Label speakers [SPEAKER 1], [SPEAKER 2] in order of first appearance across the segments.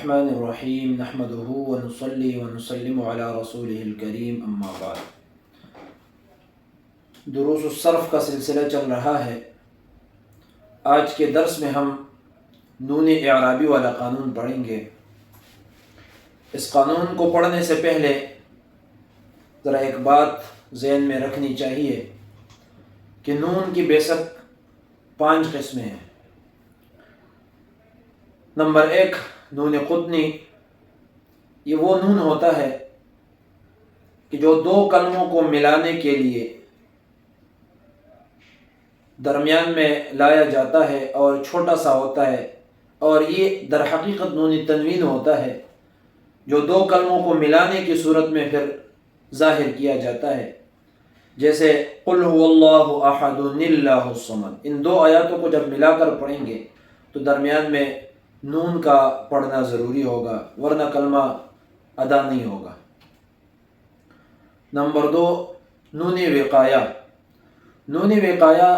[SPEAKER 1] الرحمن الرحیم نحمدہ ونصلی ونسلم علی رسولہ الکریم اما بعد۔ دروس الصرف کا سلسلہ چل رہا ہے۔ آج کے درس میں ہم نون اعرابی والا قانون پڑھیں گے۔ اس قانون کو پڑھنے سے پہلے ذرا ایک بات ذہن میں رکھنی چاہیے کہ نون کی بیسک 5 قسمیں ہیں۔ نمبر 1 نون قطنی، یہ وہ نون ہوتا ہے کہ جو 2 کلموں کو ملانے کے لیے درمیان میں لایا جاتا ہے اور چھوٹا سا ہوتا ہے، اور یہ در حقیقت نون تنوین ہوتا ہے جو 2 کلموں کو ملانے کی صورت میں پھر ظاہر کیا جاتا ہے، جیسے قل هو اللہ احد اللہ الصمد۔ ان 2 آیاتوں کو جب ملا کر پڑھیں گے تو درمیان میں نون کا پڑھنا ضروری ہوگا، ورنہ کلمہ ادا نہیں ہوگا۔ نمبر 2 نون وقایہ۔ نون وقایہ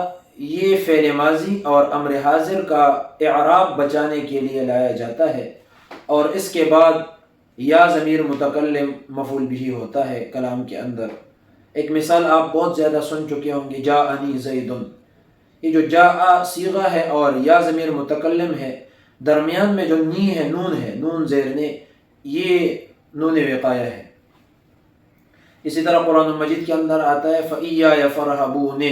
[SPEAKER 1] یہ فعل ماضی اور امر حاضر کا اعراب بچانے کے لیے لایا جاتا ہے، اور اس کے بعد یا ضمیر متکلم مفعول بھی ہوتا ہے کلام کے اندر۔ ایک مثال آپ بہت زیادہ سن چکے ہوں گے، جاءنی زید۔ یہ جو جاء صیغہ ہے اور یا ضمیر متکلم ہے، درمیان میں جو نی ہے، نون زیر نے، یہ نون وقایہ ہے۔ اسی طرح قرآن مجید کے اندر آتا ہے فَإِيَّايَ فَارْهَبُونِ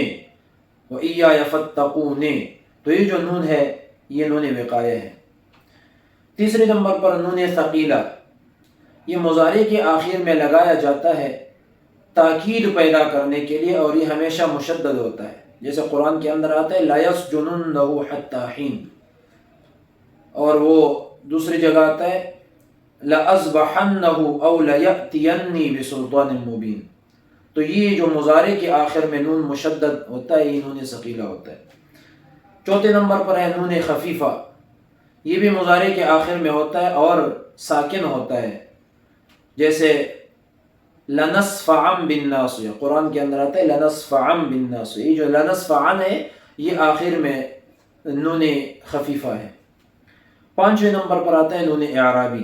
[SPEAKER 1] وَإِيَّايَ فَاتَّقُونِ، تو یہ جو نون ہے یہ نون وقایہ ہے۔ تیسرے نمبر پر نون ثقیلہ، یہ مضارع کے آخر میں لگایا جاتا ہے تاکید پیدا کرنے کے لیے، اور یہ ہمیشہ مشدد ہوتا ہے، جیسے قرآن کے اندر آتا ہے لَا يَسْجُنُنَّهُ حَتَّى حِينٍ، اور وہ دوسری جگہ آتا ہے لَأَذْبَحَنَّهُ أَوْ لَيَأْتِيَنِّي بِسُلْطَانٍ مُبِينٍ۔ تو یہ جو مضارع کے آخر میں نون مشدد ہوتا ہے یہ نون ثقیلہ ہوتا ہے۔ چوتھے نمبر پر ہے نون خفیفہ، یہ بھی مضارع کے آخر میں ہوتا ہے اور ساکن ہوتا ہے، جیسے لَنَصْفَعًا بِالنَّاصِيَةِ، قرآن کے اندر آتا ہے لَنَصْفَعًا بِالنَّاصِيَةِ۔ یہ جو لَنَصْفَعًا ہے یہ آخر میں نون خفیفہ ہے۔ 5ویں نمبر پر آتا ہے نون اعرابی،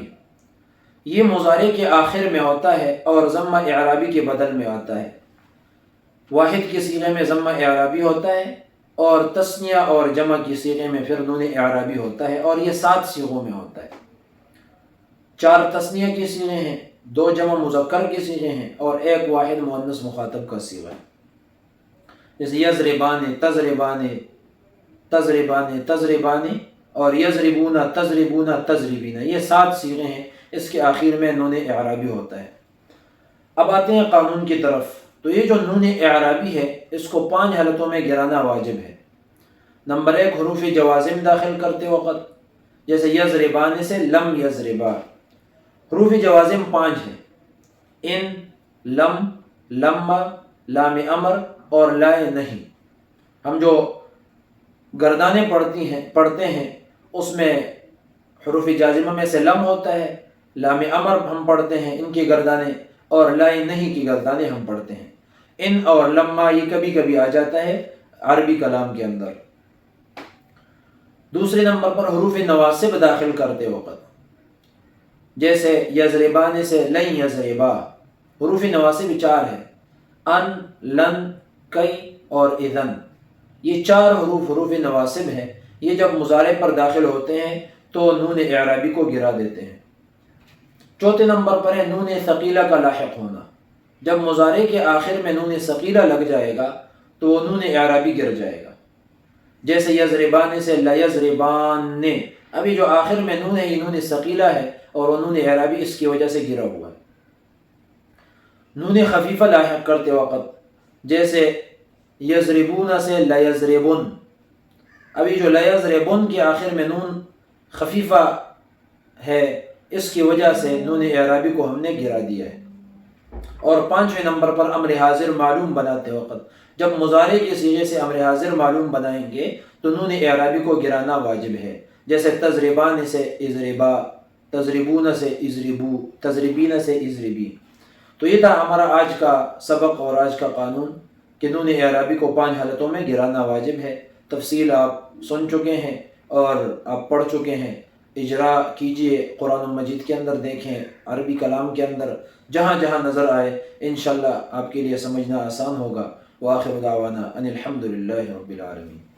[SPEAKER 1] یہ مضارع کے آخر میں ہوتا ہے اور ضمہ اعرابی کے بدل میں آتا ہے۔ واحد کے صیغے میں ضمہ اعرابی ہوتا ہے، اور تثنیہ اور جمع کی صیغے میں پھر نون اعرابی ہوتا ہے، اور یہ 7 صیغوں میں ہوتا ہے۔ 4 تثنیہ کی صیغے ہیں، 2 جمع مذکر کی صیغے ہیں، اور 1 واحد مؤنث مخاطب کا صیغہ ہے، جیسے یضربان تضربان تضربان تضربان، اور یضربون تضربون تضربین، یہ 7 صیغے ہیں، اس کے آخر میں نون اعرابی ہوتا ہے۔ اب آتے ہیں قانون کی طرف۔ تو یہ جو نون اعرابی ہے اس کو 5 حالتوں میں گرانا واجب ہے۔ نمبر 1 حروف جوازم داخل کرتے وقت، جیسے یضربان سے لم یضربا۔ حروف جوازم 5 ہیں، ان، لم، لما، لام امر اور لائے نہیں۔ ہم جو گردانے پڑھتے ہیں اس میں حروف جازمہ میں سے لم ہوتا ہے، لام امر ہم پڑھتے ہیں ان کی گردانے، اور لائے نہیں کی گردانے ہم پڑھتے ہیں۔ ان اور لما یہ کبھی کبھی آ جاتا ہے عربی کلام کے اندر۔ دوسرے نمبر پر حروف نواسب داخل کرتے وقت، جیسے یضربان سے لن یضربا۔ حروف نواسب 4 ہیں، ان، لن، کئی اور اذن۔ یہ 4 حروف نواسب ہیں، یہ جب مضارع پر داخل ہوتے ہیں تو نون اعرابی کو گرا دیتے ہیں۔ چوتھے نمبر پر ہے نون ثقیلہ کا لاحق ہونا، جب مضارع کے آخر میں نون ثقیلہ لگ جائے گا تو وہ نون اعرابی گر جائے گا، جیسے یضربان سے لیضربان۔ ابھی جو آخر میں نون ہے یہ نون ثقیلہ ہے، اور وہ نون اعرابی اس کی وجہ سے گرا ہوا ہے۔ نون خفیفہ لاحق کرتے وقت، جیسے یضربون سے لیضربن۔ ابھی جو لیضربن کے آخر میں نون خفیفہ ہے اس کی وجہ سے نون اعرابی کو ہم نے گرا دیا ہے۔ اور 5ویں نمبر پر امر حاضر معلوم بناتے وقت، جب مضارع کے صیغے سے امر حاضر معلوم بنائیں گے تو نون اعرابی کو گرانا واجب ہے، جیسے تضربان سے اضربا، تضربون سے اضربو، تضربین سے اضربی۔ تو یہ تھا ہمارا آج کا سبق اور آج کا قانون کہ نون اعرابی کو 5 حالتوں میں گرانا واجب ہے۔ تفصیل آپ سن چکے ہیں اور آپ پڑھ چکے ہیں۔ اجرا کیجئے، قرآن مجید کے اندر دیکھیں، عربی کلام کے اندر جہاں جہاں نظر آئے انشاءاللہ آپ کے لیے سمجھنا آسان ہوگا۔ وآخر دعوانا ان الحمد للہ رب العالمین۔